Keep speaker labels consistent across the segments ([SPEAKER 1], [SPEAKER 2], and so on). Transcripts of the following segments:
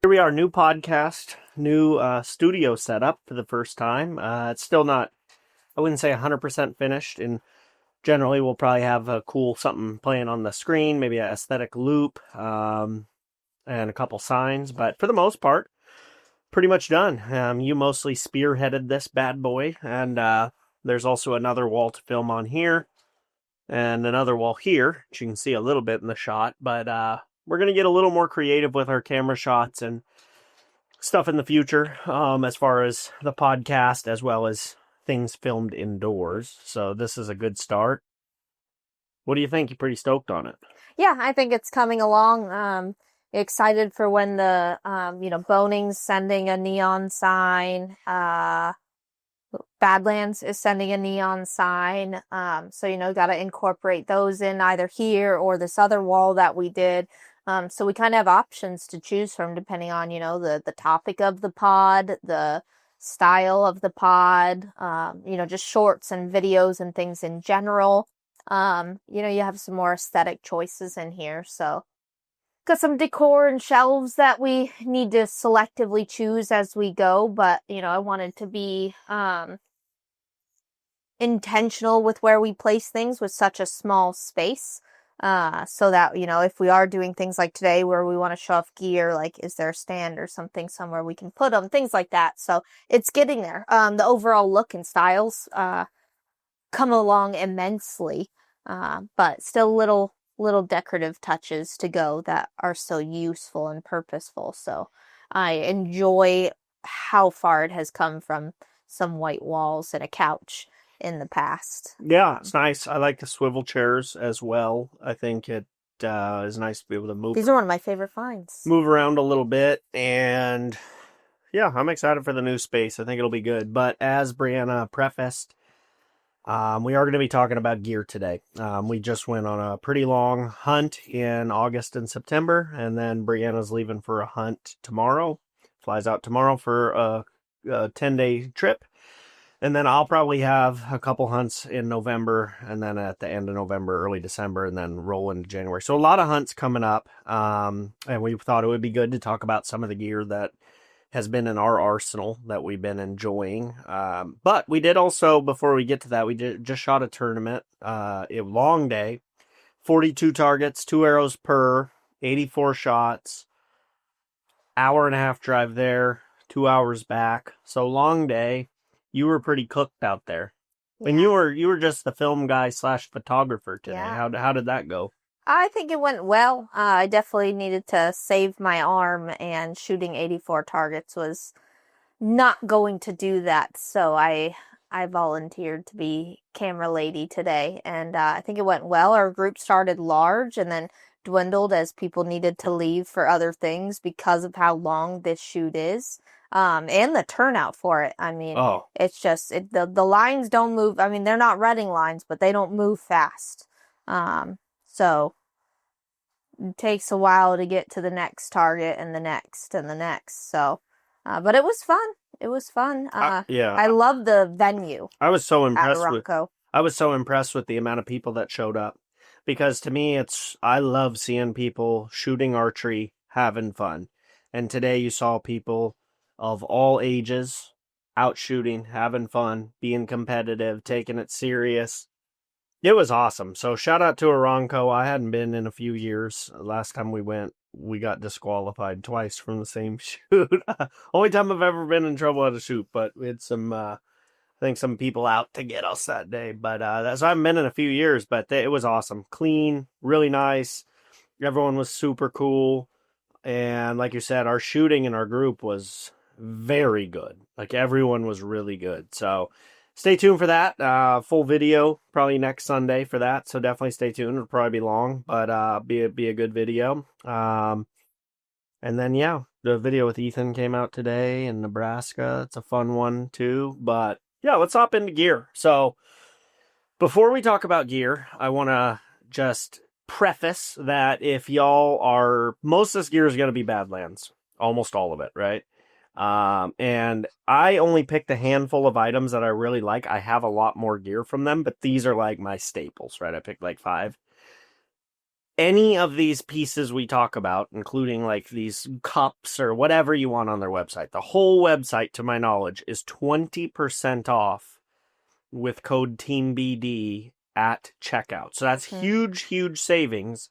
[SPEAKER 1] Here we are, new podcast, new studio setup for the first time. It's still not, I wouldn't say 100% finished, and generally we'll probably have a cool something playing on the screen, maybe an aesthetic loop, and a couple signs, but for the most part, pretty much done. You mostly spearheaded this bad boy, and there's also another wall to film on here, and another wall here, which you can see a little bit in the shot, but we're going to get a little more creative with our camera shots and stuff in the future, as far as the podcast, as well as things filmed indoors. So this is a good start. What do you think? You're pretty stoked on it?
[SPEAKER 2] Yeah, I think it's coming along. Excited for when the, Boning's sending a neon sign. Badlands is sending a neon sign. So, got to incorporate those in either here or this other wall that we did. So we kind of have options to choose from depending on, the topic of the pod, the style of the pod, just shorts and videos and things in general. You have some more aesthetic choices in here. So got some decor and shelves that we need to selectively choose as we go. But, I wanted to be intentional with where we place things with such a small space. So that, if we are doing things like today where we want to show off gear, like is there a stand or something somewhere we can put them, things like that. So it's getting there. The overall look and styles come along immensely, but still little decorative touches to go that are so useful and purposeful. So I enjoy how far it has come from some white walls and a couch in the past.
[SPEAKER 1] Yeah, it's nice. I like the swivel chairs as well. I think it is nice to be able to move.
[SPEAKER 2] These are one of my favorite finds.
[SPEAKER 1] Move around a little bit, and yeah, I'm excited for the new space. I think it'll be good. But as Brianna prefaced, we are going to be talking about gear today. We just went on a pretty long hunt in August and September, and then Brianna's leaving for a hunt tomorrow. Flies out tomorrow for a 10-day trip. And then I'll probably have a couple hunts in November, and then at the end of November, early December, and then roll into January. So a lot of hunts coming up, and we thought it would be good to talk about some of the gear that has been in our arsenal that we've been enjoying. But we did also, before we get to that, we just shot a tournament, a long day, 42 targets, 2 arrows per, 84 shots, hour and a half drive there, 2 hours back. So long day. You were pretty cooked out there. Yeah. And you were just the film guy / photographer today. Yeah. How did that go?
[SPEAKER 2] I think it went well. I definitely needed to save my arm, and shooting 84 targets was not going to do that. So I volunteered to be camera lady today, and I think it went well. Our group started large and then dwindled as people needed to leave for other things because of how long this shoot is. And the turnout for it. I mean, It's just, the lines don't move. I mean, they're not running lines, but they don't move fast. So it takes a while to get to the next target and the next and the next. So, but it was fun. It was fun.
[SPEAKER 1] Yeah.
[SPEAKER 2] I love the venue.
[SPEAKER 1] I was so impressed with the amount of people that showed up, because to me, I love seeing people shooting archery, having fun. And today you saw people of all ages, out shooting, having fun, being competitive, taking it serious. It was awesome. So shout out to Aronco. I hadn't been in a few years. Last time we went, we got disqualified twice from the same shoot. Only time I've ever been in trouble at a shoot, but we had I think some people out to get us that day. But so I haven't been in a few years, but it was awesome. Clean, really nice. Everyone was super cool. And like you said, our shooting in our group was very good. Like, everyone was really good. So stay tuned for that. Full video probably next Sunday for that. So definitely stay tuned. It'll probably be long, but be a good video. And then the video with Ethan came out today in Nebraska. It's a fun one too. But yeah, let's hop into gear. So before we talk about gear, I want to just preface that if y'all are, most of this gear is going to be Badlands, almost all of it, right? And I only picked a handful of items that I really like. I have a lot more gear from them, but these are like my staples, right? I picked like 5. any of these pieces we talk about, including like these cups or whatever you want on their website, the whole website, to my knowledge, is 20% off with code teambd at checkout. So that's huge, huge savings.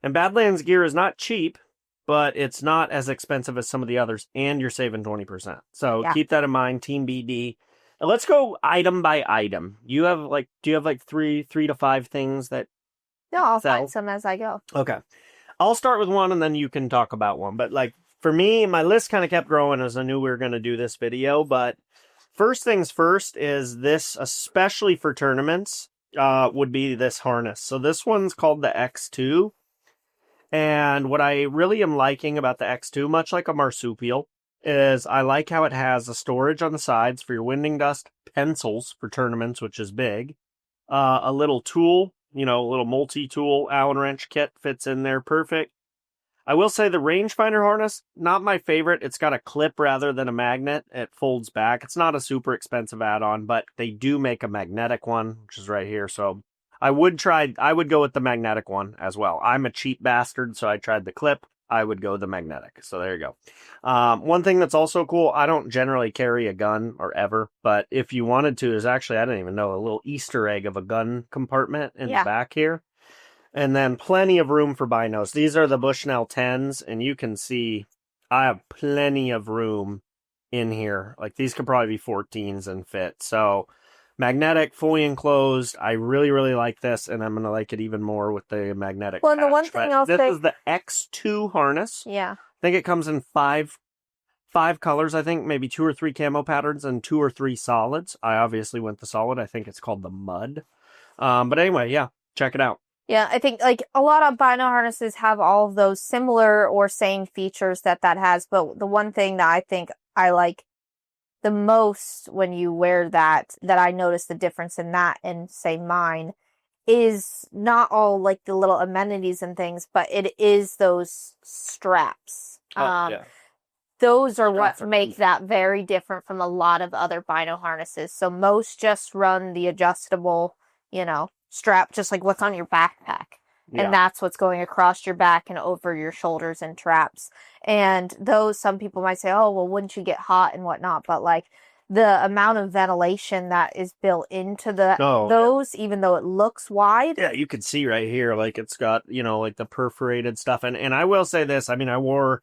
[SPEAKER 1] And Badlands gear is not cheap, but it's not as expensive as some of the others, and you're saving 20%. So keep that in mind, Team BD. And let's go item by item. Do you have like three to five things that
[SPEAKER 2] No, I'll
[SPEAKER 1] sell?
[SPEAKER 2] find some as I go.
[SPEAKER 1] Okay. I'll start with one and then you can talk about one. But like for me, my list kind of kept growing as I knew we were going to do this video. But first things first is this, especially for tournaments, would be this harness. So this one's called the X2. And what I really am liking about the X2, much like a marsupial, is I like how it has a storage on the sides for your winding dust, pencils for tournaments, which is big, a little tool, a little multi-tool Allen wrench kit fits in there perfect. I will say the rangefinder harness, not my favorite. It's got a clip rather than a magnet. It folds back. It's not a super expensive add-on, but they do make a magnetic one, which is right here. So I would go with the magnetic one as well. I'm a cheap bastard, so I tried the clip. I would go the magnetic. So there you go. One thing that's also cool, I don't generally carry a gun or ever, but if you wanted to, is actually, I didn't even know, a little Easter egg of a gun compartment in the back here. And then plenty of room for binos. These are the Bushnell 10s, and you can see I have plenty of room in here. Like these could probably be 14s and fit. So magnetic, fully enclosed. I really, really like this, and I'm going to like it even more with the magnetic
[SPEAKER 2] Well, and the
[SPEAKER 1] patch.
[SPEAKER 2] one thing I'll say...
[SPEAKER 1] This is the X2 harness.
[SPEAKER 2] Yeah.
[SPEAKER 1] I think it comes in five colors, I think. Maybe 2 or 3 camo patterns and 2 or 3 solids. I obviously went the solid. I think it's called the Mud. But anyway, yeah, check it out.
[SPEAKER 2] Yeah, I think like a lot of Bino harnesses have all of those similar or same features that has. But the one thing that I think I like the most when you wear that I notice the difference in that and say mine is not all like the little amenities and things, but it is those straps. Those are what make that very different from a lot of other Bino harnesses. So most just run the adjustable, strap, just like what's on your backpack. Yeah. And that's what's going across your back and over your shoulders and traps. And those, some people might say, oh, well, wouldn't you get hot and whatnot? But like the amount of ventilation that is built into those, even though it looks wide.
[SPEAKER 1] Yeah, you can see right here, like it's got, like the perforated stuff. And I will say this, I mean, I wore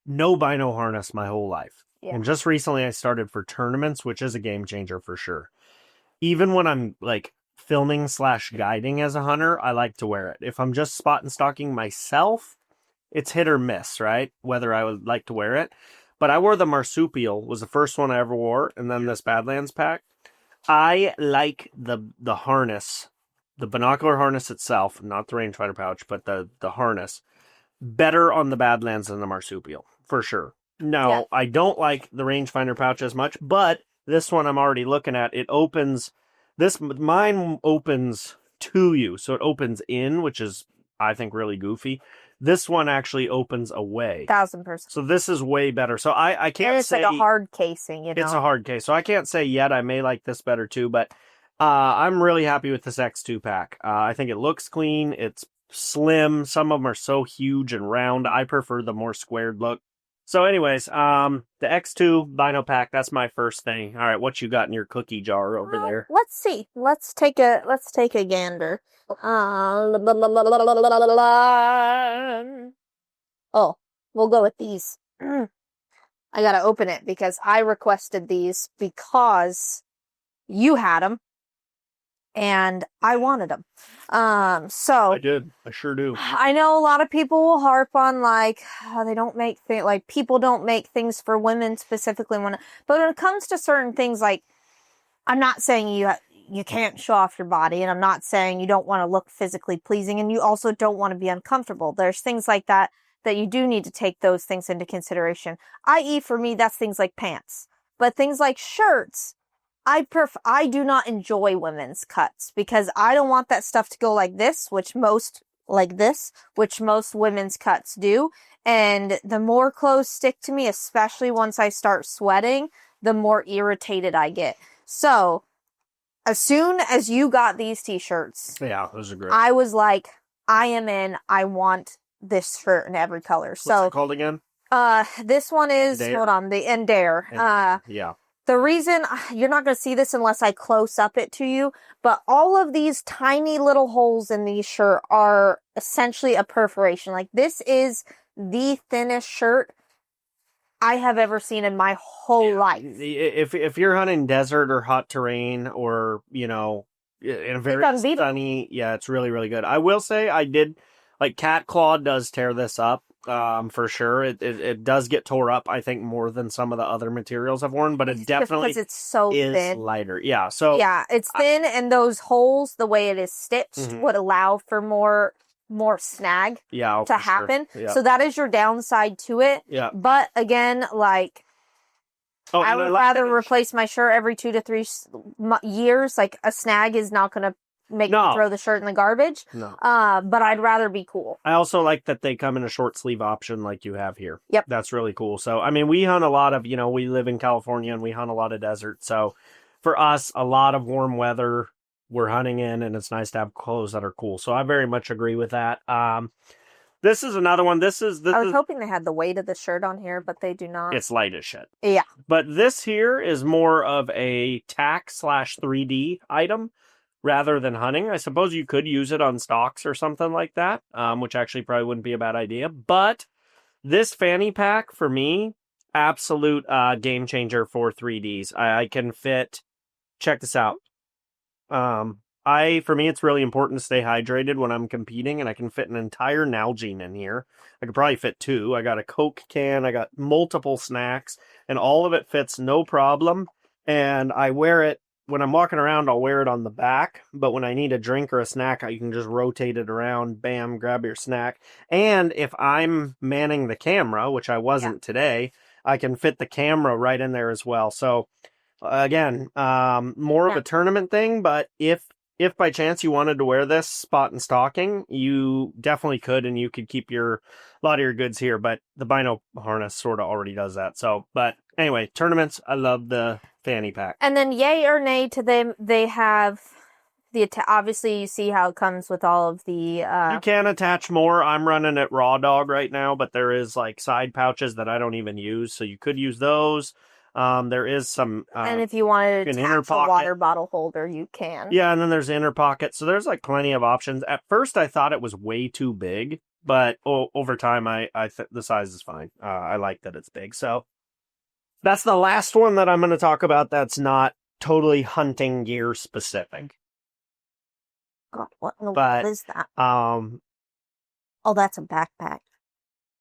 [SPEAKER 1] no Bino harness my whole life. Yeah. And just recently I started for tournaments, which is a game changer for sure. Even when I'm like filming / guiding as a hunter, I like to wear it. If I'm just spot and stalking myself, it's hit or miss, right? Whether I would like to wear it. But I wore the marsupial, was the first one I ever wore, and then this Badlands pack. I like the harness, the binocular harness itself, not the rangefinder pouch, but the harness, better on the Badlands than the marsupial, for sure. Now, I don't like the rangefinder pouch as much, but this one I'm already looking at, it opens... Mine opens to you, so it opens in, which is, I think, really goofy. This one actually opens away.
[SPEAKER 2] 1000%.
[SPEAKER 1] So this is way better. So I can't
[SPEAKER 2] and it's
[SPEAKER 1] say...
[SPEAKER 2] like a hard casing,
[SPEAKER 1] It's a hard case. So I can't say yet. I may like this better too, but I'm really happy with this X2 pack. I think it looks clean. It's slim. Some of them are so huge and round. I prefer the more squared look. So anyways, the X2 Bino pack, that's my first thing. All right, what you got in your cookie jar over there?
[SPEAKER 2] Let's see. Let's take a gander. Oh, we'll go with these. I gotta open it because I requested these because you had them. And I wanted them. So
[SPEAKER 1] I did. I sure do.
[SPEAKER 2] I know a lot of people will harp on like they don't make people don't make things for women specifically but when it comes to certain things, like I'm not saying you can't show off your body, and I'm not saying you don't want to look physically pleasing, and you also don't want to be uncomfortable. There's things like that you do need to take those things into consideration. I.e. for me, that's things like pants, but things like shirts. I do not enjoy women's cuts because I don't want that stuff to go like this, which most women's cuts do. And the more clothes stick to me, especially once I start sweating, the more irritated I get. So as soon as you got these t-shirts,
[SPEAKER 1] yeah, those are great.
[SPEAKER 2] I was like, I am in. I want this shirt in every color.
[SPEAKER 1] What's
[SPEAKER 2] So
[SPEAKER 1] it called again?
[SPEAKER 2] this one is
[SPEAKER 1] Dare?
[SPEAKER 2] hold on, the Dare.
[SPEAKER 1] Yeah.
[SPEAKER 2] The reason you're not going to see this unless I close up it to you, but all of these tiny little holes in these shirt are essentially a perforation. Like this is the thinnest shirt I have ever seen in my whole life.
[SPEAKER 1] If you're hunting desert or hot terrain or, in a very sunny, yeah, it's really, really good. I will say Cat Claw does tear this up, for sure. It does get tore up, I think, more than some of the other materials I've worn, but it definitely
[SPEAKER 2] because it's so
[SPEAKER 1] is
[SPEAKER 2] thin.
[SPEAKER 1] lighter. Yeah, so
[SPEAKER 2] yeah, it's thin, and those holes, the way it is stitched, would allow for more snag to happen.
[SPEAKER 1] Sure. Yeah.
[SPEAKER 2] So that is your downside to it.
[SPEAKER 1] Yeah.
[SPEAKER 2] But again, I would rather replace my shirt every 2 to 3 years. Like a snag is not going to make me throw the shirt in the garbage.
[SPEAKER 1] No.
[SPEAKER 2] But I'd rather be cool.
[SPEAKER 1] I also like that they come in a short sleeve option like you have here.
[SPEAKER 2] Yep.
[SPEAKER 1] That's really cool. So, I mean, we hunt a lot of, we live in California and we hunt a lot of desert. So for us, a lot of warm weather we're hunting in, and it's nice to have clothes that are cool. So I very much agree with that. This is another one. I was
[SPEAKER 2] hoping they had the weight of the shirt on here, but they do not.
[SPEAKER 1] It's light as shit.
[SPEAKER 2] Yeah.
[SPEAKER 1] But this here is more of a tack/3D item rather than hunting. I suppose you could use it on stocks or something like that, which actually probably wouldn't be a bad idea. But this fanny pack, for me, absolute game changer for 3Ds. I can fit, check this out. For me, it's really important to stay hydrated when I'm competing, and I can fit an entire Nalgene in here. I could probably fit 2. I got a Coke can, I got multiple snacks, and all of it fits no problem. And I wear it when I'm walking around, I'll wear it on the back, but when I need a drink or a snack, you can just rotate it around, bam, grab your snack. And if I'm manning the camera, which I wasn't today, I can fit the camera right in there as well. So again, more of a tournament thing, but if by chance you wanted to wear this spot and stocking, you definitely could, and you could keep a lot of your goods here, but the Bino harness sort of already does that. So, but anyway, tournaments, I love the fanny pack.
[SPEAKER 2] And then yay or nay to them, they have obviously you see how it comes with all of the
[SPEAKER 1] you can attach more. I'm running it raw dog right now, but there is side pouches that I don't even use, so you could use those. There is some
[SPEAKER 2] and if you wanted to attach a water bottle holder, you can.
[SPEAKER 1] Yeah, and then there's inner pocket, so there's plenty of options. At first I thought it was way too big, but over time the size is fine. I like that it's big. So that's the last one that I'm going to talk about that's not totally hunting gear specific.
[SPEAKER 2] God, what is that? Oh, that's a backpack.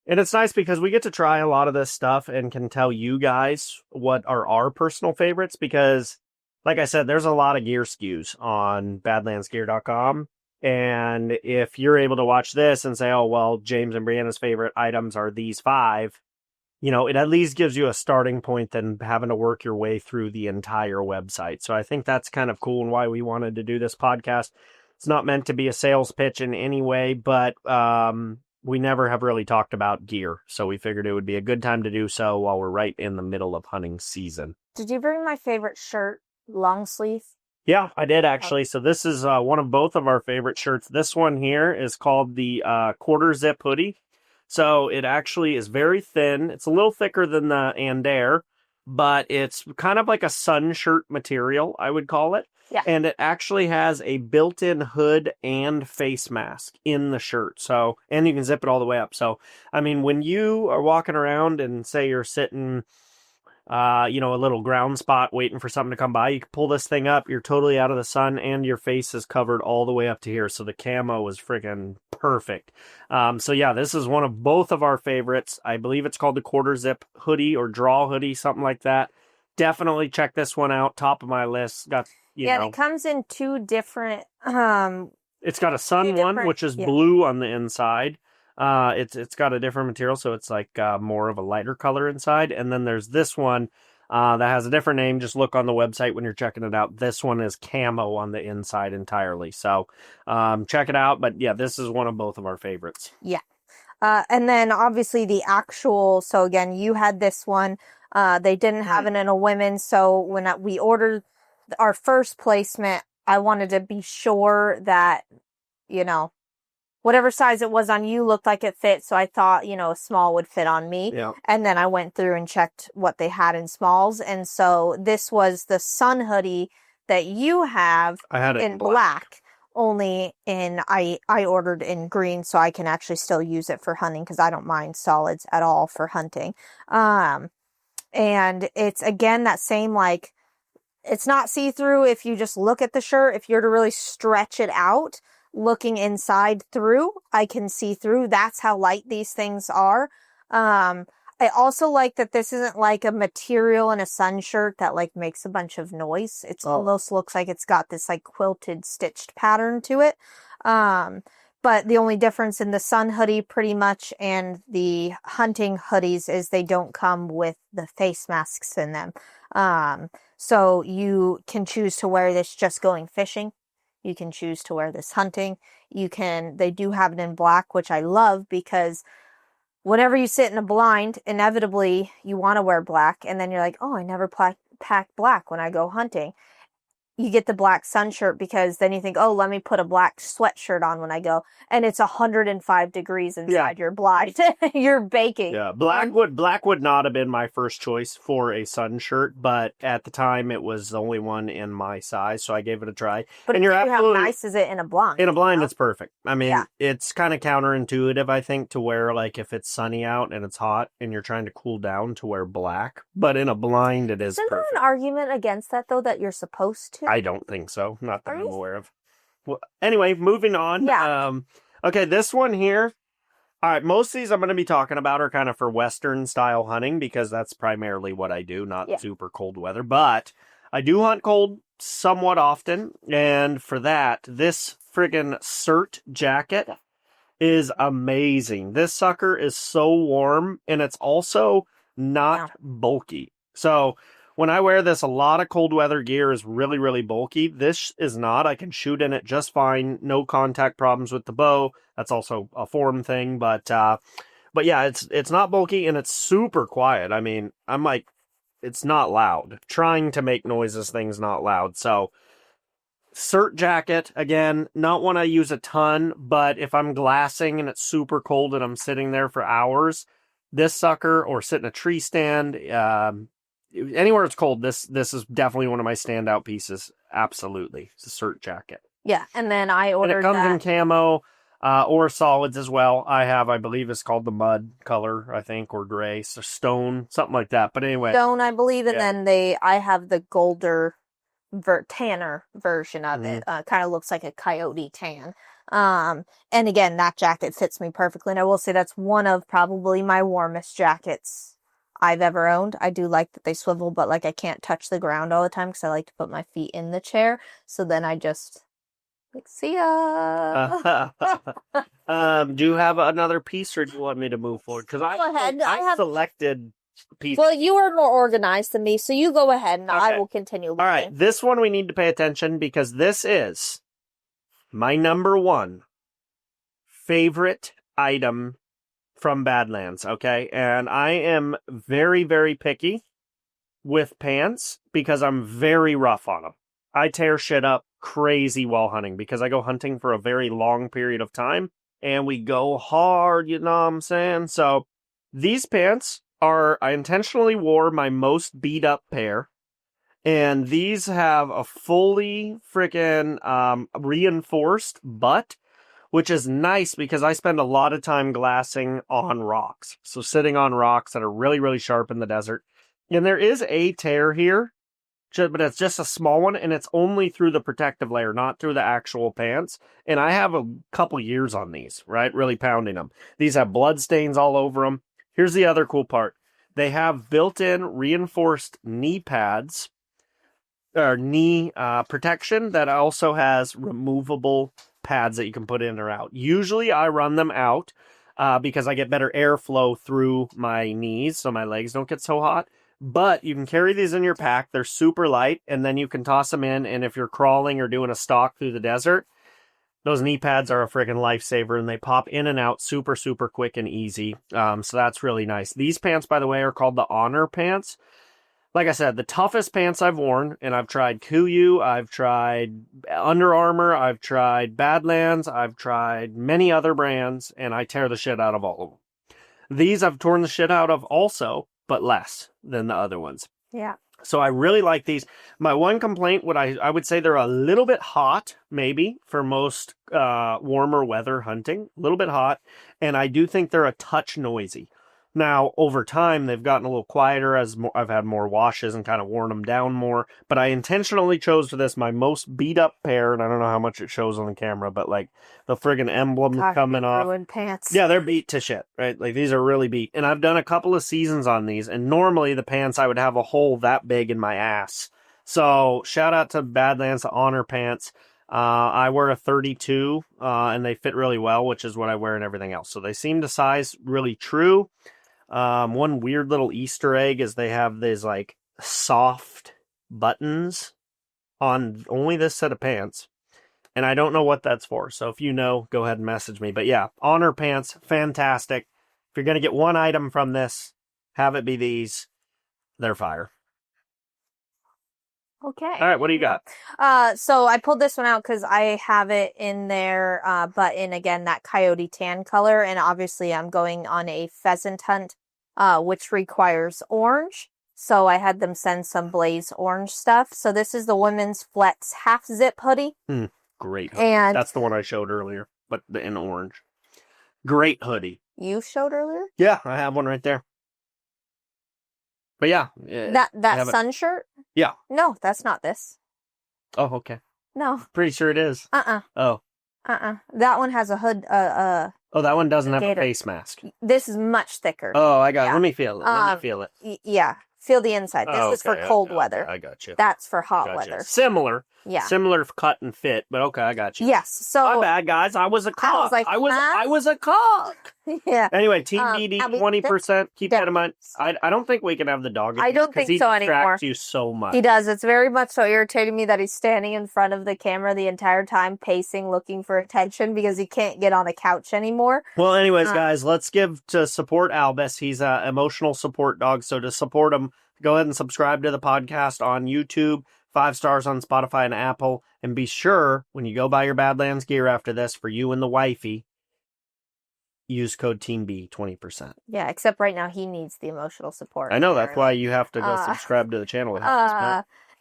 [SPEAKER 1] And it's nice because we get to try a lot of this stuff and can tell you guys what are our personal favorites, because like I said, there's a lot of gear SKUs on badlandsgear.com. And if you're able to watch this and say, oh, well, James and Brianna's favorite items are these 5, it at least gives you a starting point than having to work your way through the entire website. So I think that's kind of cool and why we wanted to do this podcast. It's not meant to be a sales pitch in any way, but we never have really talked about gear. So we figured it would be a good time to do so while we're right in the middle of hunting season.
[SPEAKER 2] Did you bring my favorite shirt, long sleeve?
[SPEAKER 1] Yeah, I did actually. So this is one of both of our favorite shirts. This one here is called the quarter zip hoodie. So it actually is very thin. It's a little thicker than the Dare, but it's kind of like a sun shirt material, I would call it.
[SPEAKER 2] Yeah.
[SPEAKER 1] And it actually has a built-in hood and face mask in the shirt. So, and you can zip it all the way up. So, I mean, when you are walking around and say you're sitting, a little ground spot waiting for something to come by, you can pull this thing up. You're totally out of the sun and your face is covered all the way up to here. So the camo is freaking perfect. So yeah, this is one of both of our favorites. I believe it's called the quarter zip hoodie or draw hoodie, something like that. Definitely check this one out. Top of my list. Got
[SPEAKER 2] it comes in 2 different.
[SPEAKER 1] It's got a sun one, which is blue on the inside. It's got a different material, so it's more of a lighter color inside. And then there's this one that has a different name. Just look on the website when you're checking it out. This one is camo on the inside entirely. So check it out. But yeah, this is one of both of our favorites.
[SPEAKER 2] Yeah. And then obviously the actual. So again, you had this one. They didn't have it in a women's. So when we ordered our first placement, I wanted to be sure that, whatever size it was on you looked like it fit. So I thought, you know, a small would fit on me.
[SPEAKER 1] Yeah.
[SPEAKER 2] And then I went through and checked what they had in smalls. And so this was the sun hoodie that you have
[SPEAKER 1] I had it
[SPEAKER 2] in black. Only I ordered in green, so I can actually still use it for hunting because I don't mind solids at all for hunting. And it's, again, that same, like, it's not see-through if you just look at the shirt. If you're to really stretch it out, looking inside through, I can see through. That's how light these things are. I also like that this isn't like a material in a sun shirt that like makes a bunch of noise. It almost looks like it's got this like quilted stitched pattern to it. But the only difference in the sun hoodie pretty much and the hunting hoodies is they don't come with the face masks in them. So you can choose to wear this just going fishing. You can choose to wear this hunting. They do have it in black, which I love because whenever you sit in a blind, inevitably you want to wear black. And then you're like, oh, I never pack black when I go hunting. You get the black sun shirt because then you think, oh, let me put a black sweatshirt on when I go. And it's 105 degrees inside your blind. You're baking.
[SPEAKER 1] Yeah, black would not have been my first choice for a sun shirt, but at the time it was the only one in my size, so I gave it a try.
[SPEAKER 2] But
[SPEAKER 1] and
[SPEAKER 2] how nice is it in a blind?
[SPEAKER 1] In a blind, it's perfect. I mean, it's kind of counterintuitive, I think, to wear, like, if it's sunny out and it's hot and you're trying to cool down to wear black. But in a blind, it is perfect.
[SPEAKER 2] Isn't there an argument against that, though, that you're supposed to?
[SPEAKER 1] I don't think so. Not that I'm aware of. Well, anyway, moving on.
[SPEAKER 2] Yeah.
[SPEAKER 1] Okay, this one here. All right, most of these I'm going to be talking about are kind of for Western style hunting because that's primarily what I do, not super cold weather. But I do hunt cold somewhat often. And for that, this friggin' CERT jacket is amazing. This sucker is so warm and it's also not bulky. So when I wear this, a lot of cold weather gear is really, really bulky. This is not. I can shoot in it just fine. No contact problems with the bow. That's also a form thing. But yeah, it's not bulky and it's super quiet. I mean, I'm like, it's not loud. Trying to make noise, this thing's not loud. So CERT jacket, again, not one I use a ton, but if I'm glassing and it's super cold and I'm sitting there for hours, this sucker, or sit in a tree stand, anywhere it's cold, this is definitely one of my standout pieces. Absolutely. It's a CERT jacket.
[SPEAKER 2] Yeah, and then I ordered
[SPEAKER 1] and it comes in camo or solids as well. I believe it's called the mud color, I think, or gray, so stone, something like that. But anyway.
[SPEAKER 2] Stone, I believe, and then I have the golder tanner version of it. Kind of looks like a coyote tan. And again, that jacket fits me perfectly. And I will say that's one of probably my warmest jackets I've ever owned. I do like that they swivel, but like I can't touch the ground all the time because I like to put my feet in the chair. So then I just like, see ya.
[SPEAKER 1] Do you have another piece, or do you want me to move forward? Because I selected pieces.
[SPEAKER 2] Well, you are more organized than me, so you go ahead and I will continue looking.
[SPEAKER 1] All right, this one we need to pay attention because this is my number one favorite item from Badlands, okay? And I am very, very picky with pants because I'm very rough on them. I tear shit up crazy while hunting because I go hunting for a very long period of time and we go hard, you know what I'm saying? So these pants I intentionally wore my most beat up pair, and these have a fully freaking reinforced butt, which is nice because I spend a lot of time glassing on rocks. So sitting on rocks that are really, really sharp in the desert. And there is a tear here, but it's just a small one, and it's only through the protective layer, not through the actual pants. And I have a couple years on these, right? Really pounding them. These have blood stains all over them. Here's the other cool part. They have built-in reinforced knee pads, or knee protection that also has removable pads that you can put in or out. Usually I run them out because I get better airflow through my knees so my legs don't get so hot. But you can carry these in your pack. They're super light, and then you can toss them in, and if you're crawling or doing a stalk through the desert, those knee pads are a freaking lifesaver, and they pop in and out super, super quick and easy. So that's really nice. These pants, by the way, are called the Honor pants. like I said, the toughest pants I've worn, and I've tried Kuiu, I've tried Under Armour, I've tried Badlands, I've tried many other brands, and I tear the shit out of all of them. These I've torn the shit out of also, but less than the other ones.
[SPEAKER 2] Yeah.
[SPEAKER 1] So I really like these. My one complaint, I would say they're a little bit hot, maybe, for most warmer weather hunting. A little bit hot. And I do think they're a touch noisy. Now, over time, they've gotten a little quieter as I've had more washes and kind of worn them down more. But I intentionally chose for this my most beat up pair, and I don't know how much it shows on the camera, but like the friggin' emblem coming off.
[SPEAKER 2] Ruined pants.
[SPEAKER 1] Yeah, they're beat to shit, right? Like these are really beat. And I've done a couple of seasons on these, and normally the pants I would have a hole that big in my ass. So shout out to Badlands Honor pants. I wear a 32, and they fit really well, which is what I wear in everything else. So they seem to size really true. One weird little Easter egg is they have these like soft buttons on only this set of pants. And I don't know what that's for. So if you know, go ahead and message me. But yeah, Honor pants, fantastic. If you're going to get one item from this, have it be these. They're fire.
[SPEAKER 2] Okay.
[SPEAKER 1] All right, what do you got?
[SPEAKER 2] So I pulled this one out because I have it in there, but in, again, that coyote tan color. And obviously I'm going on a pheasant hunt, which requires orange. So I had them send some blaze orange stuff. So this is the women's flex half zip hoodie.
[SPEAKER 1] Great hoodie. And that's the one I showed earlier, but in orange. Great hoodie.
[SPEAKER 2] You showed earlier?
[SPEAKER 1] Yeah, I have one right there. But yeah.
[SPEAKER 2] That sun shirt?
[SPEAKER 1] Yeah.
[SPEAKER 2] No, that's not this.
[SPEAKER 1] Oh, okay.
[SPEAKER 2] No.
[SPEAKER 1] Pretty sure it is. Oh.
[SPEAKER 2] That one has a hood,
[SPEAKER 1] Oh, that one doesn't have a face mask.
[SPEAKER 2] This is much thicker.
[SPEAKER 1] Oh, I got it. Let me feel it. Let me feel it.
[SPEAKER 2] Yeah. Feel the inside. This is for cold weather.
[SPEAKER 1] I got you.
[SPEAKER 2] That's for hot weather.
[SPEAKER 1] Similar.
[SPEAKER 2] Yeah.
[SPEAKER 1] Similar cut and fit, but okay, I got you.
[SPEAKER 2] Yes. So
[SPEAKER 1] my bad, guys. I was a cock.
[SPEAKER 2] I was like,
[SPEAKER 1] I was a cock.
[SPEAKER 2] Yeah.
[SPEAKER 1] Anyway, teambd 20%. Keep that in mind. I don't think we can have the dog.
[SPEAKER 2] I don't think so anymore.
[SPEAKER 1] He distracts you so much.
[SPEAKER 2] He does. It's very much so irritating me that he's standing in front of the camera the entire time, pacing, looking for attention because he can't get on a couch anymore.
[SPEAKER 1] Well, anyways, guys, let's give to support Albus. He's an emotional support dog. So to support him, go ahead and subscribe to the podcast on YouTube, 5 stars on Spotify and Apple, and be sure when you go buy your Badlands gear after this for you and the wifey, use code TEAMB 20%.
[SPEAKER 2] Yeah, except right now he needs the emotional support.
[SPEAKER 1] I know, that's why you have to go subscribe to the channel.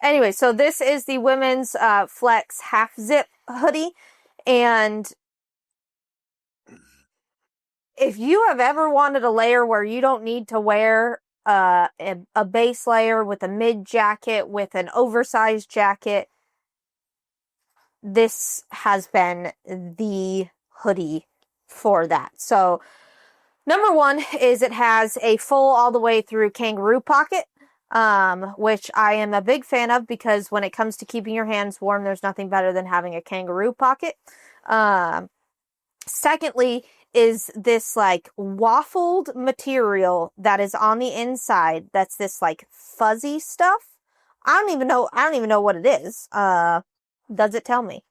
[SPEAKER 2] Anyway, so this is the women's flex half zip hoodie, and if you have ever wanted a layer where you don't need to wear a base layer with a mid jacket with an oversized jacket, this has been the hoodie for that. So number one is it has a full all the way through kangaroo pocket, which I am a big fan of because when it comes to keeping your hands warm, there's nothing better than having a kangaroo pocket. Secondly is this like waffled material that is on the inside. That's this like fuzzy stuff. I don't even know what it is. Does it tell me?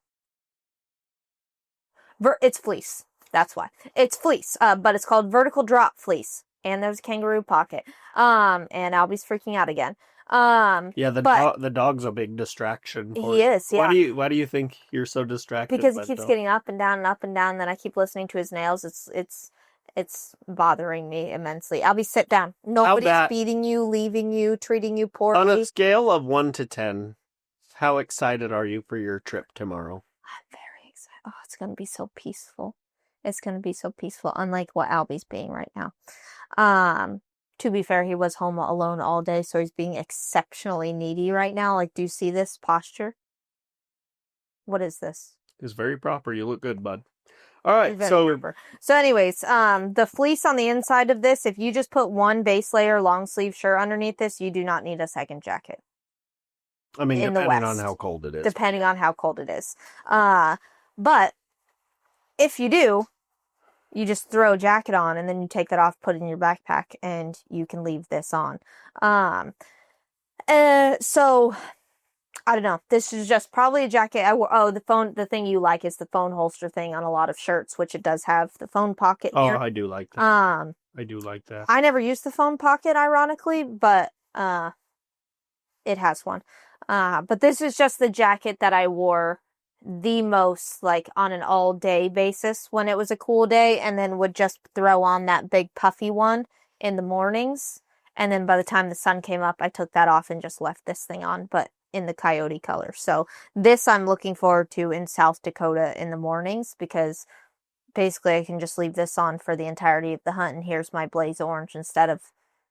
[SPEAKER 2] It's fleece. That's why. It's fleece. But it's called vertical drop fleece. And there's a kangaroo pocket. And Albie's freaking out again.
[SPEAKER 1] Yeah, the dog's a big distraction.
[SPEAKER 2] He is, yeah.
[SPEAKER 1] Why do you think you're so distracted?
[SPEAKER 2] Because he keeps getting up and down and up and down, and then I keep listening to his nails. It's bothering me immensely. Albie, sit down. Nobody's feeding you, leaving you, treating you poorly.
[SPEAKER 1] On a scale of 1 to 10, how excited are you for your trip tomorrow?
[SPEAKER 2] I'm very excited. Oh, it's going to be so peaceful. It's going to be so peaceful, unlike what Albie's being right now. To be fair, he was home alone all day, so he's being exceptionally needy right now. Like, do you see this posture? What is this?
[SPEAKER 1] It's very proper. You look good, bud. All right, so
[SPEAKER 2] anyways, the fleece on the inside of this, if you just put one base layer long sleeve shirt underneath this, you do not need a second jacket.
[SPEAKER 1] I mean, depending on how cold it is.
[SPEAKER 2] Depending on how cold it is. But if you do, you just throw a jacket on and then you take that off, put it in your backpack, and you can leave this on. So I don't know. This is just probably a jacket. The thing you like is the phone holster thing on a lot of shirts, which it does have the phone pocket.
[SPEAKER 1] Oh, I do like that. I do like that.
[SPEAKER 2] I never used the phone pocket, ironically, but It has one. But this is just the jacket that I wore the most, like, on an all-day basis when it was a cool day, and then would just throw on that big puffy one in the mornings. And then by the time the sun came up, I took that off and just left this thing on, but in the coyote color. So this I'm looking forward to in South Dakota in the mornings, because basically I can just leave this on for the entirety of the hunt, and here's my blaze orange instead of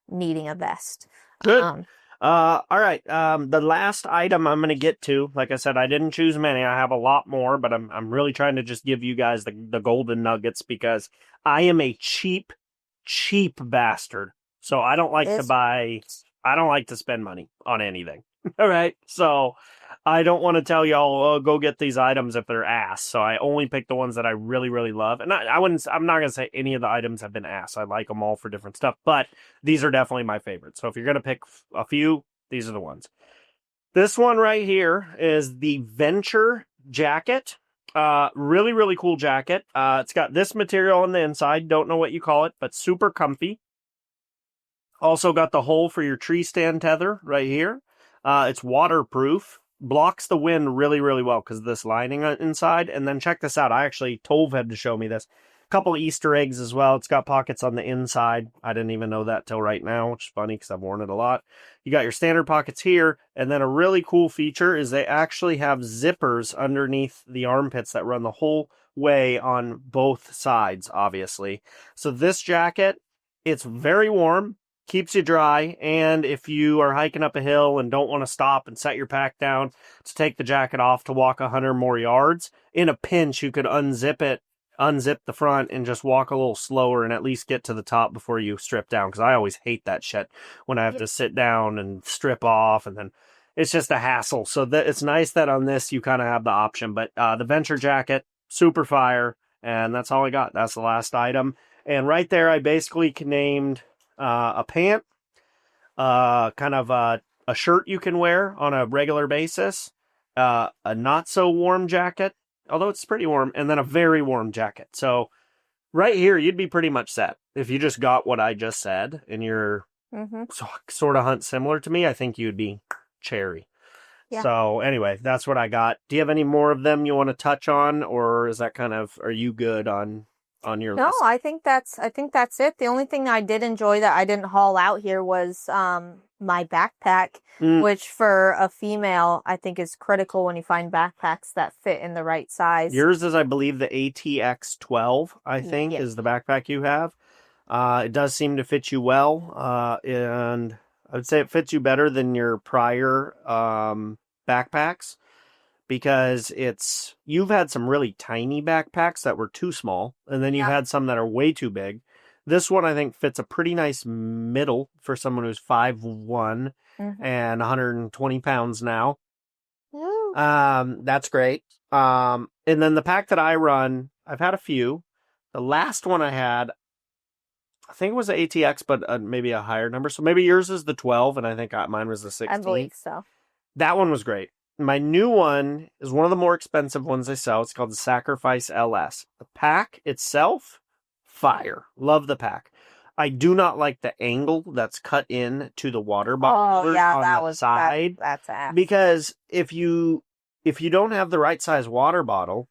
[SPEAKER 2] needing a vest.
[SPEAKER 1] Good. All right. The last item I'm going to get to, like I said, I didn't choose many. I have a lot more, but I'm really trying to just give you guys the golden nuggets, because I am a cheap bastard. So I don't like I don't like to spend money on anything. All right. So I don't want to tell y'all, oh, go get these items if they're ass. So I only pick the ones that I really, really love. And I'm not going to say any of the items have been ass. I like them all for different stuff, but these are definitely my favorites. So if you're going to pick a few, these are the ones. This one right here is the Venture jacket. Really, really cool jacket. It's got this material on the inside. Don't know what you call it, but super comfy. Also got the hole for your tree stand tether right here. It's waterproof. Blocks the wind really, really well because of this lining inside. And then check this out. I actually, Tove had to show me this. A couple of Easter eggs as well. It's got pockets on the inside. I didn't even know that till right now, which is funny because I've worn it a lot. You got your standard pockets here. And then a really cool feature is they actually have zippers underneath the armpits that run the whole way on both sides, obviously. So this jacket, it's very warm. Keeps you dry, and if you are hiking up a hill and don't want to stop and set your pack down to take the jacket off to walk 100 more yards, in a pinch you could unzip the front and just walk a little slower and at least get to the top before you strip down, because I always hate that shit when I have to sit down and strip off, and then it's just a hassle. So it's nice that on this you kind of have the option, but the Venture jacket, super fire, and that's all I got. That's the last item. And right there I basically named a pant, kind of a shirt you can wear on a regular basis, a not so warm jacket, although it's pretty warm, and then a very warm jacket. So right here, you'd be pretty much set. If you just got what I just said and you're sort of hunt similar to me, I think you'd be cherry. Yeah. So anyway, that's what I got. Do you have any more of them you want to touch on, or is that are you good on your list?
[SPEAKER 2] No, I think that's it. The only thing I did enjoy that I didn't haul out here was my backpack, which for a female I think is critical when you find backpacks that fit in the right size.
[SPEAKER 1] Yours is, I believe, the ATX 12, I think, is the backpack you have. It does seem to fit you well, and I would say it fits you better than your prior backpacks, because you've had some really tiny backpacks that were too small, and then you've had some that are way too big. This one, I think, fits a pretty nice middle for someone who's 5'1" and 120 pounds now. That's great. And then the pack that I run, I've had a few. The last one I had, I think it was the ATX, but maybe a higher number. So maybe yours is the 12, and I think mine was the 16.
[SPEAKER 2] I believe so.
[SPEAKER 1] That one was great. My new one is one of the more expensive ones I sell. It's called the Sacrifice LS. The pack itself, fire. Love the pack. I do not like the angle that's cut in to the water bottle on the side.
[SPEAKER 2] That's ass.
[SPEAKER 1] Because if you don't have the right size water bottle,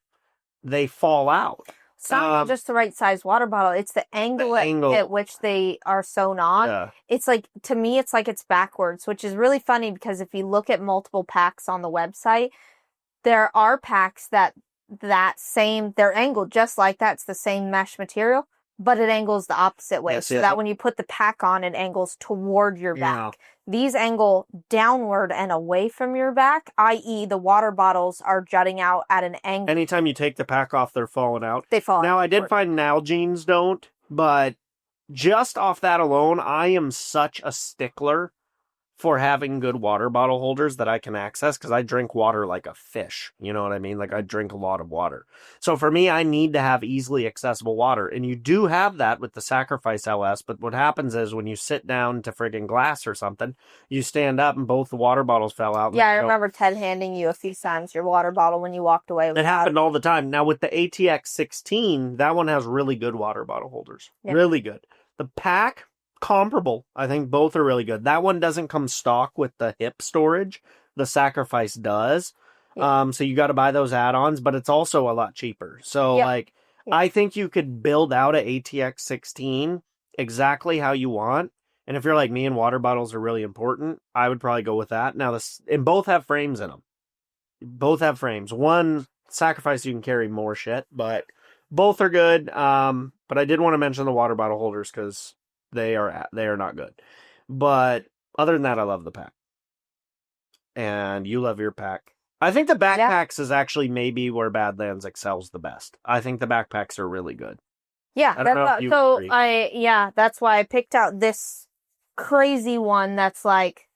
[SPEAKER 1] they fall out.
[SPEAKER 2] It's not just the right size water bottle. It's the angle at which they are sewn on. Yeah. It's like, to me, it's like it's backwards, which is really funny because if you look at multiple packs on the website, there are packs they're angled just like that. It's the same mesh material, but it angles the opposite way. So that when you put the pack on, it angles toward your back. These angle downward and away from your back, i.e. the water bottles are jutting out at an angle.
[SPEAKER 1] Anytime you take the pack off, they're falling out.
[SPEAKER 2] They fall out.
[SPEAKER 1] Now, I did find Nalgene's don't, but just off that alone, I am such a stickler for having good water bottle holders that I can access, because I drink water like a fish. You know what I mean? Like, I drink a lot of water. So for me, I need to have easily accessible water. And you do have that with the Sacrifice LS, but what happens is when you sit down to friggin' glass or something, you stand up and both the water bottles fell out.
[SPEAKER 2] Yeah, I remember Ted handing you a few times your water bottle when you walked away.
[SPEAKER 1] It happened all the time. Now with the ATX 16, that one has really good water bottle holders. Yeah. Really good. The pack, comparable. I think both are really good. That one doesn't come stock with the hip storage. The Sacrifice does.
[SPEAKER 2] Yeah.
[SPEAKER 1] So you got to buy those add-ons, but it's also a lot cheaper. So
[SPEAKER 2] Yep.
[SPEAKER 1] like,
[SPEAKER 2] Yeah.
[SPEAKER 1] I think you could build out a ATX 16 exactly how you want. And if you're like me and water bottles are really important, I would probably go with that. Now and both have frames in them. Both have frames. One Sacrifice you can carry more shit, but both are good. But I did want to mention the water bottle holders because they are not good. But other than that, I love the pack. And you love your pack. I think the backpacks is actually maybe where Badlands excels the best. I think the backpacks are really good.
[SPEAKER 2] Yeah,
[SPEAKER 1] I don't know if you agree.
[SPEAKER 2] that's why I picked out this crazy one that's like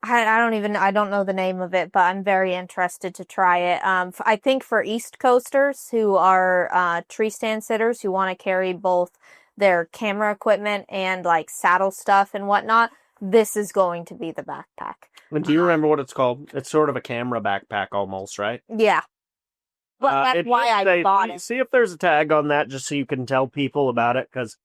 [SPEAKER 2] I don't know the name of it, but I'm very interested to try it. I think for East Coasters who are tree stand sitters who want to carry both their camera equipment and like saddle stuff and whatnot, this is going to be the backpack.
[SPEAKER 1] And do you remember what it's called? It's sort of a camera backpack almost, right?
[SPEAKER 2] Yeah. But that's why I bought it.
[SPEAKER 1] See if there's a tag on that just so you can tell people about it, because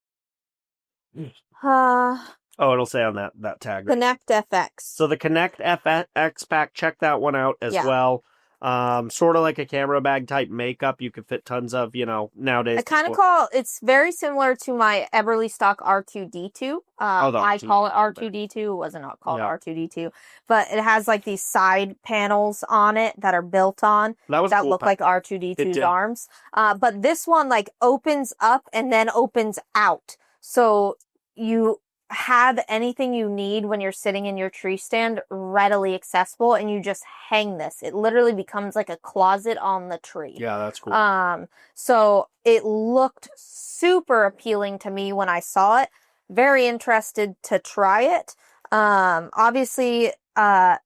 [SPEAKER 1] it'll say on that tag.
[SPEAKER 2] Connect FX.
[SPEAKER 1] So the Connect FX pack, check that one out as well. Sort of like a camera bag type makeup. You could fit tons of, nowadays.
[SPEAKER 2] I kind of it's very similar to my Eberly stock R2D2. I call it R2D2. It wasn't called R2D2, but it has like these side panels on it that are built on that look like R2D2's arms. But this one like opens up and then opens out. So you have anything you need when you're sitting in your tree stand readily accessible, and you just hang this. It literally becomes like a closet on the tree.
[SPEAKER 1] Yeah, that's cool.
[SPEAKER 2] So it looked super appealing to me when I saw it. Very interested to try it. Obviously, I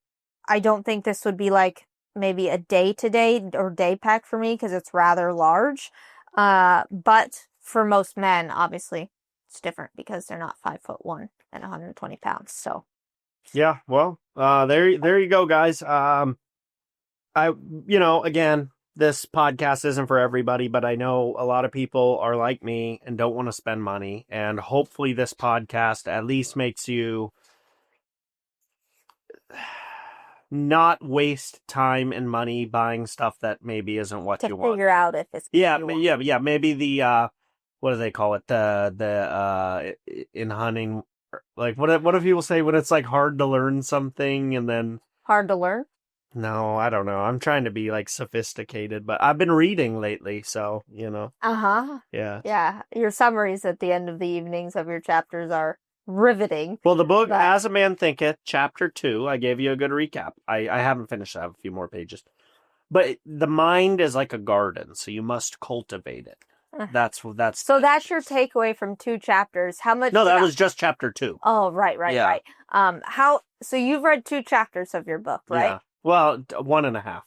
[SPEAKER 2] don't think this would be like maybe a day-to-day or day pack for me because it's rather large. But for most men, obviously, it's different because they're not 5'1" and 120 pounds. So,
[SPEAKER 1] yeah, well, there you go, guys. Again, this podcast isn't for everybody, but I know a lot of people are like me and don't want to spend money. And hopefully this podcast at least makes you not waste time and money buying stuff that maybe isn't what you want.
[SPEAKER 2] To figure out if it's
[SPEAKER 1] maybe the what do they call it? The in hunting, like what do people say when it's like hard to learn something and then
[SPEAKER 2] hard to learn?
[SPEAKER 1] No, I don't know. I'm trying to be like sophisticated, but I've been reading lately, so
[SPEAKER 2] Yeah. Yeah. Your summaries at the end of the evenings of your chapters are riveting.
[SPEAKER 1] Well, the book As a Man Thinketh, Chapter 2, I gave you a good recap. I haven't finished. I have a few more pages. But the mind is like a garden, so you must cultivate it. That's
[SPEAKER 2] So that's your takeaway from 2 chapters. How much?
[SPEAKER 1] No, that was just Chapter 2.
[SPEAKER 2] Oh, right. So you've read 2 chapters of your book, right?
[SPEAKER 1] Yeah. Well, 1.5.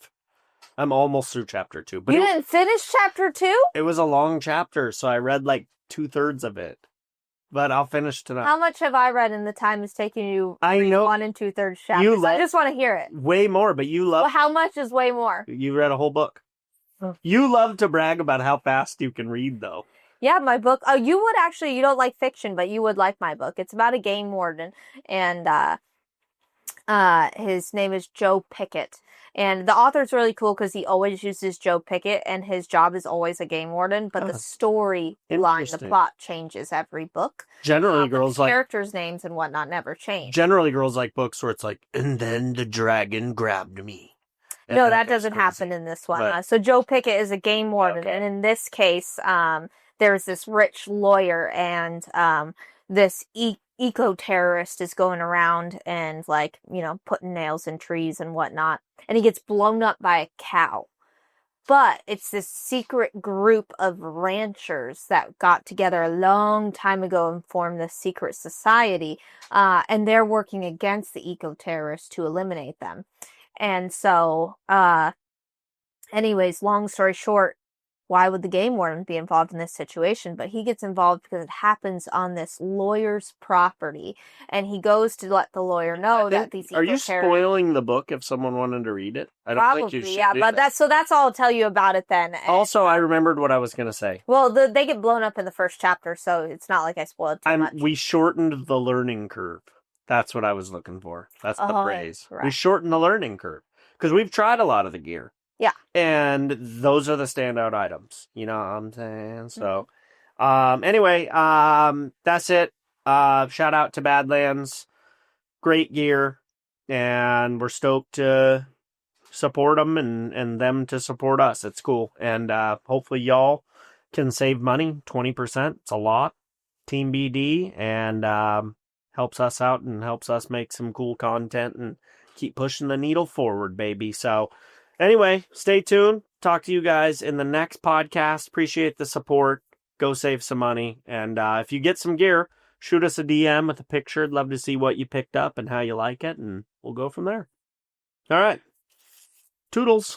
[SPEAKER 1] I'm almost through Chapter 2. But
[SPEAKER 2] you didn't finish Chapter 2?
[SPEAKER 1] It was a long chapter, so I read like 2/3 of it. But I'll finish tonight.
[SPEAKER 2] How much have I read in the time it's taking you?
[SPEAKER 1] I know
[SPEAKER 2] 1 2/3 chapters. I just want to hear it.
[SPEAKER 1] Way more, but you love.
[SPEAKER 2] Well, how much is way more?
[SPEAKER 1] You read a whole book. You love to brag about how fast you can read, though.
[SPEAKER 2] Yeah, my book. Oh, you would actually. You don't like fiction, but you would like my book. It's about a game warden, and his name is Joe Pickett. And the author's really cool because he always uses Joe Pickett, and his job is always a game warden. But the storyline, the plot changes every book.
[SPEAKER 1] Generally, girls like
[SPEAKER 2] characters' names and whatnot never change.
[SPEAKER 1] Generally, girls like books where it's like, and then the dragon grabbed me.
[SPEAKER 2] No, that doesn't happen in this one. So Joe Pickett is a game warden, and in this case, there's this rich lawyer, and this eco-terrorist is going around and putting nails in trees and whatnot, and he gets blown up by a cow. But it's this secret group of ranchers that got together a long time ago and formed this secret society, and they're working against the eco-terrorists to eliminate them. And so, anyways, long story short, why would the game warden be involved in this situation? But he gets involved because it happens on this lawyer's property, and he goes to let the lawyer know that these
[SPEAKER 1] Are you
[SPEAKER 2] eco-terrorists...
[SPEAKER 1] spoiling the book if someone wanted to read it? I don't think you
[SPEAKER 2] Probably,
[SPEAKER 1] should.
[SPEAKER 2] yeah,
[SPEAKER 1] do
[SPEAKER 2] but
[SPEAKER 1] that.
[SPEAKER 2] that's all I'll tell you about it then.
[SPEAKER 1] Also, I remembered what I was going to say.
[SPEAKER 2] Well, they get blown up in the first chapter, so it's not like I spoiled too much.
[SPEAKER 1] We shortened the learning curve. That's what I was looking for. That's the phrase.
[SPEAKER 2] Right.
[SPEAKER 1] We shortened the learning curve because we've tried a lot of the gear.
[SPEAKER 2] Yeah.
[SPEAKER 1] And those are the standout items. You know what I'm saying? So, anyway, that's it. Shout out to Badlands. Great gear. And we're stoked to support them and them to support us. It's cool. And hopefully y'all can save money. 20%. It's a lot. teambd. And helps us out and helps us make some cool content and keep pushing the needle forward, baby. So, anyway, stay tuned. Talk to you guys in the next podcast. Appreciate the support. Go save some money. And if you get some gear, shoot us a DM with a picture. I'd love to see what you picked up and how you like it. And we'll go from there. All right. Toodles.